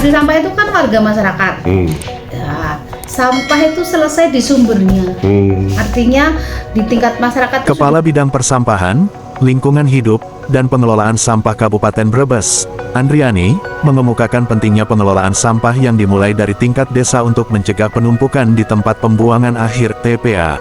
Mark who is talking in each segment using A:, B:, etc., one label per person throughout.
A: industri sampah itu kan warga masyarakat. Ya, sampah itu selesai di sumbernya. Artinya di tingkat masyarakat itu
B: Kepala Bidang Persampahan, Lingkungan Hidup, dan Pengelolaan Sampah Kabupaten Brebes, Andriani, mengemukakan pentingnya pengelolaan sampah yang dimulai dari tingkat desa untuk mencegah penumpukan di tempat pembuangan akhir TPA.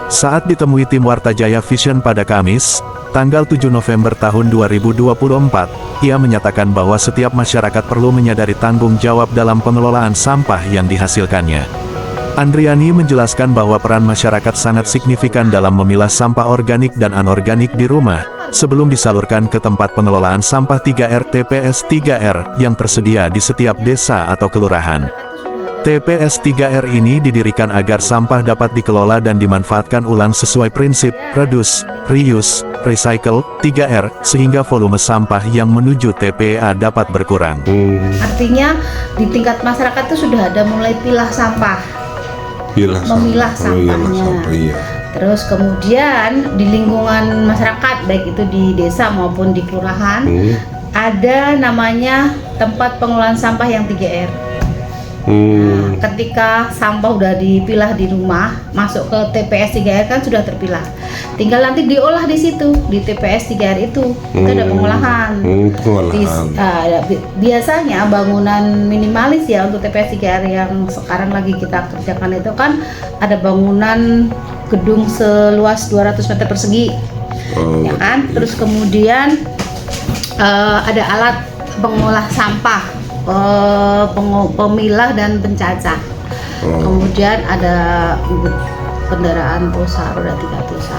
B: Saat ditemui tim Warta Jaya Vision pada Kamis, tanggal 7 November tahun 2024, ia menyatakan bahwa setiap masyarakat perlu menyadari tanggung jawab dalam pengelolaan sampah yang dihasilkannya. Andriani menjelaskan bahwa peran masyarakat sangat signifikan dalam memilah sampah organik dan anorganik di rumah, sebelum disalurkan ke tempat pengelolaan sampah 3R TPS 3R yang tersedia di setiap desa atau kelurahan. TPS 3R ini didirikan agar sampah dapat dikelola dan dimanfaatkan ulang sesuai prinsip reduce, reuse, recycle, 3R, sehingga volume sampah yang menuju TPA dapat berkurang.
A: artinya di tingkat masyarakat itu sudah ada mulai pilah sampah, memilah sampahnya. Terus kemudian di lingkungan masyarakat, baik itu di desa maupun di kelurahan, ada namanya tempat pengelolaan sampah yang 3R. Nah, ketika sampah udah dipilah di rumah, masuk ke TPS 3R kan sudah terpilah. Tinggal nanti diolah di situ, di TPS 3R itu ada pengolahan. Biasanya bangunan minimalis ya untuk TPS 3R yang sekarang lagi kita kerjakan itu kan ada bangunan gedung seluas 200 meter persegi, ya kan? Terus kemudian ada alat pengolah sampah, pemilah dan pencacah. Kemudian ada kendaraan tosa, roda 3 tosa.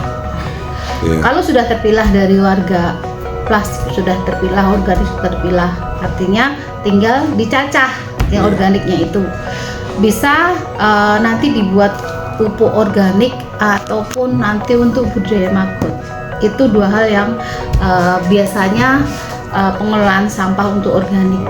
A: Kalau sudah terpilah dari warga, plastik sudah terpilah, organik sudah terpilah, artinya tinggal dicacah yang organiknya itu. Bisa nanti dibuat pupuk organik ataupun nanti untuk budidaya maggot. Itu dua hal yang biasanya pengelolaan sampah untuk organik.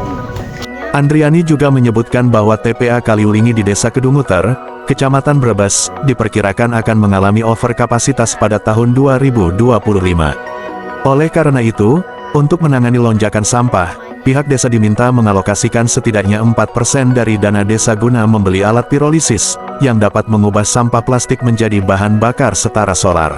B: Andriani juga menyebutkan bahwa TPA Kaliulingi di Desa Kedunguter, Kecamatan Brebes, diperkirakan akan mengalami overkapasitas pada tahun 2025. Oleh karena itu, untuk menangani lonjakan sampah, pihak desa diminta mengalokasikan setidaknya 4% dari dana desa guna membeli alat pirolisis, yang dapat mengubah sampah plastik menjadi bahan bakar setara solar.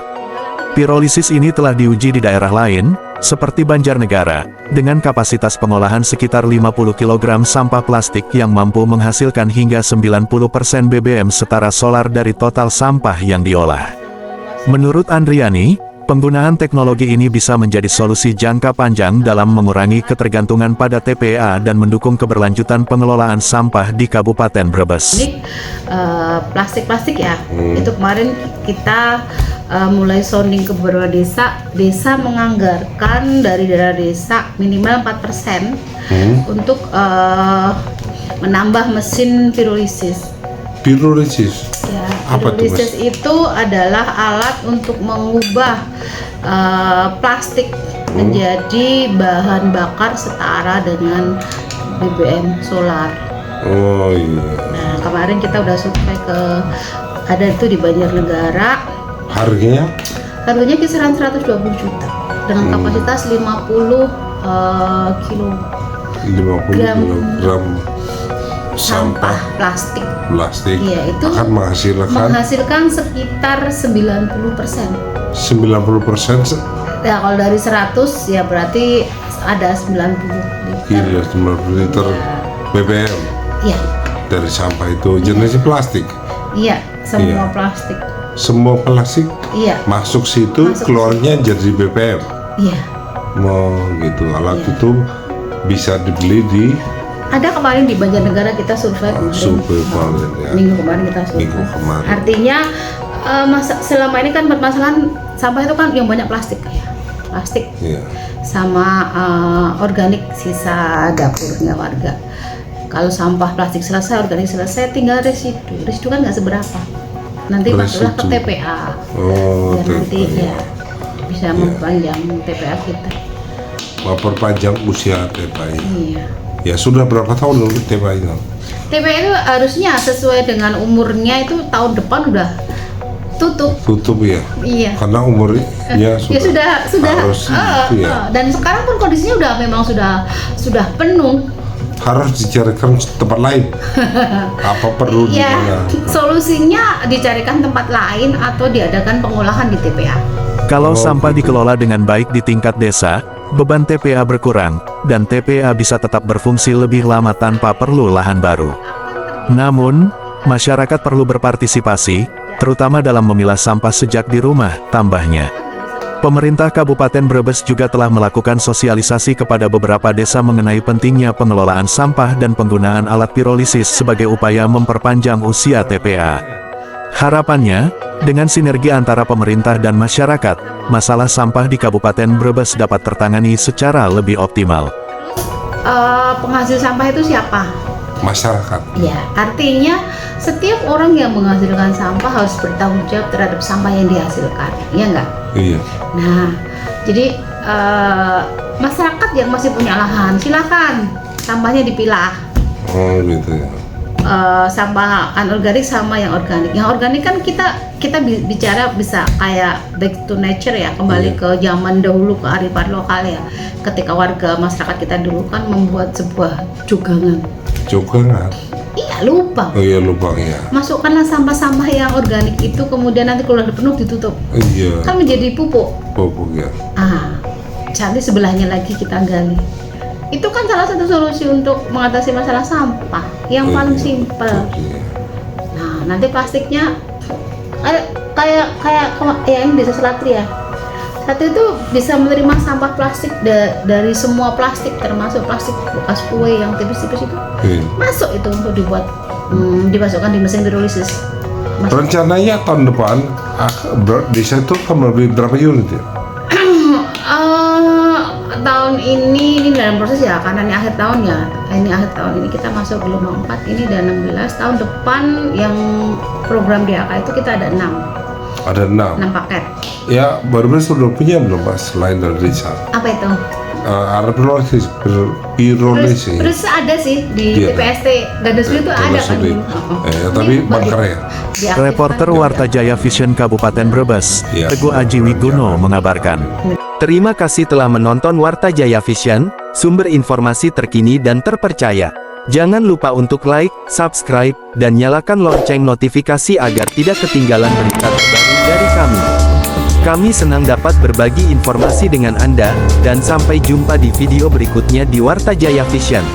B: Pirolisis ini telah diuji di daerah lain, seperti Banjarnegara, dengan kapasitas pengolahan sekitar 50 kg sampah plastik yang mampu menghasilkan hingga 90% BBM setara solar dari total sampah yang diolah. Menurut Andriani, penggunaan teknologi ini bisa menjadi solusi jangka panjang dalam mengurangi ketergantungan pada TPA dan mendukung keberlanjutan pengelolaan sampah di Kabupaten Brebes.
A: Plastik-plastik ya, itu kemarin kita mulai sounding ke beberapa desa, desa menganggarkan dari dana desa minimal 4% untuk menambah mesin pirolisis.
C: Pirolisis?
A: Ya,
C: apa
A: pirolisis itu adalah alat untuk mengubah plastik menjadi bahan bakar setara dengan BBM solar.
C: Oh iya.
A: Nah, kemarin kita udah survei ke, ada itu di Banjarnegara. Harganya kisaran 120 juta dengan kapasitas 50 kilogram sampah plastik. Iya, itu
C: akan
A: menghasilkan sekitar 90%.
C: 90%?
A: Ya, kalau dari 100 ya berarti ada 90 liter.
C: Iya, 90 liter BBM.
A: Iya.
C: Dari sampah itu jenisnya plastik.
A: Iya, semua plastik.
C: Semua plastik masuk situ, keluarnya jadi BBM.
A: Iya.
C: Oh gitu, alat itu bisa dibeli di.
A: Ada kemarin di Banjarnegara kita survei. Minggu kemarin kita survei. Artinya selama ini kan permasalahan sampah itu kan yang banyak plastik ya, plastik sama organik sisa dapurnya warga. Kalau sampah plastik selesai, organik selesai, tinggal residu. Residu kan nggak seberapa. Nanti masuklah ke TPA, dan nanti ya bisa memperpanjang TPA kita.
C: Memperpanjang usia TPA.
A: Iya.
C: Ya sudah berapa tahun dulu TPA itu?
A: TPA itu harusnya sesuai dengan umurnya itu tahun depan udah tutup.
C: Tutup ya?
A: Iya.
C: Karena umurnya
A: sudah.
C: Harus
A: Dan sekarang pun kondisinya udah memang sudah penuh.
C: harus dicarikan tempat lain. Apa perlu
A: ya, solusinya dicarikan tempat lain atau diadakan pengolahan di TPA.
B: Kalau sampah dikelola dengan baik di tingkat desa, beban TPA berkurang, dan TPA bisa tetap berfungsi lebih lama tanpa perlu lahan baru. Namun, masyarakat perlu berpartisipasi, terutama dalam memilah sampah sejak di rumah, tambahnya. Pemerintah Kabupaten Brebes juga telah melakukan sosialisasi kepada beberapa desa mengenai pentingnya pengelolaan sampah dan penggunaan alat pirolisis sebagai upaya memperpanjang usia TPA. Harapannya, dengan sinergi antara pemerintah dan masyarakat, masalah sampah di Kabupaten Brebes dapat tertangani secara lebih optimal.
A: Penghasil sampah itu siapa?
C: Masyarakat.
A: Ya, artinya setiap orang yang menghasilkan sampah harus bertanggung jawab terhadap sampah yang dihasilkan, ya enggak?
C: Iya.
A: Nah, jadi masyarakat yang masih punya lahan, silakan sampahnya dipilah.
C: Oh gitu ya.
A: Sampah anorganik sama yang organik. Yang organik kan kita bicara bisa kayak back to nature ya, kembali ke zaman dahulu, ke kearifan lokal ya. Ketika warga masyarakat kita dulu kan membuat sebuah jugangan.
C: Jugangan?
A: Iya, lubang.
C: Oh iya, lubang ya.
A: Masukkanlah sampah-sampah yang organik itu, kemudian nanti kalau udah penuh ditutup.
C: Iya.
A: Kan menjadi pupuk.
C: Pupuk ya.
A: Nanti sebelahnya lagi kita gali. Itu kan salah satu solusi untuk mengatasi masalah sampah yang paling simpel. Nah, nanti plastiknya kayak yang di Desa Selatri ya. Satu itu bisa menerima sampah plastik dari semua plastik, termasuk plastik bekas kue yang tipis-tipis itu. Masuk itu untuk dimasukkan di mesin pirolisis.
C: Rencananya tahun depan desa itu akan membeli berapa unit ya?
A: Tahun ini dalam proses ya, karena ini akhir tahun ya. Ini akhir tahun ini kita masuk gelombang 4, ini udah 16. Tahun depan yang program DAK itu kita ada 6.
C: Ada 6
A: paket.
C: Ya, Brebes sudah punya belum Mas, selain dari desa?
A: Apa itu?
C: Alat pirolisis.
A: Terus ada sih di TPST Gadosuli itu ada kan.
C: Tapi bunker ya.
B: Reporter Warta Jaya Vision Kabupaten Brebes, Teguh Aji Wigono mengabarkan.
D: Terima kasih telah menonton Warta Jaya Vision, sumber informasi terkini dan terpercaya. Jangan lupa untuk like, subscribe, dan nyalakan lonceng notifikasi agar tidak ketinggalan berita terbaru dari kami. Kami senang dapat berbagi informasi dengan Anda, dan sampai jumpa di video berikutnya di Warta Jaya Vision.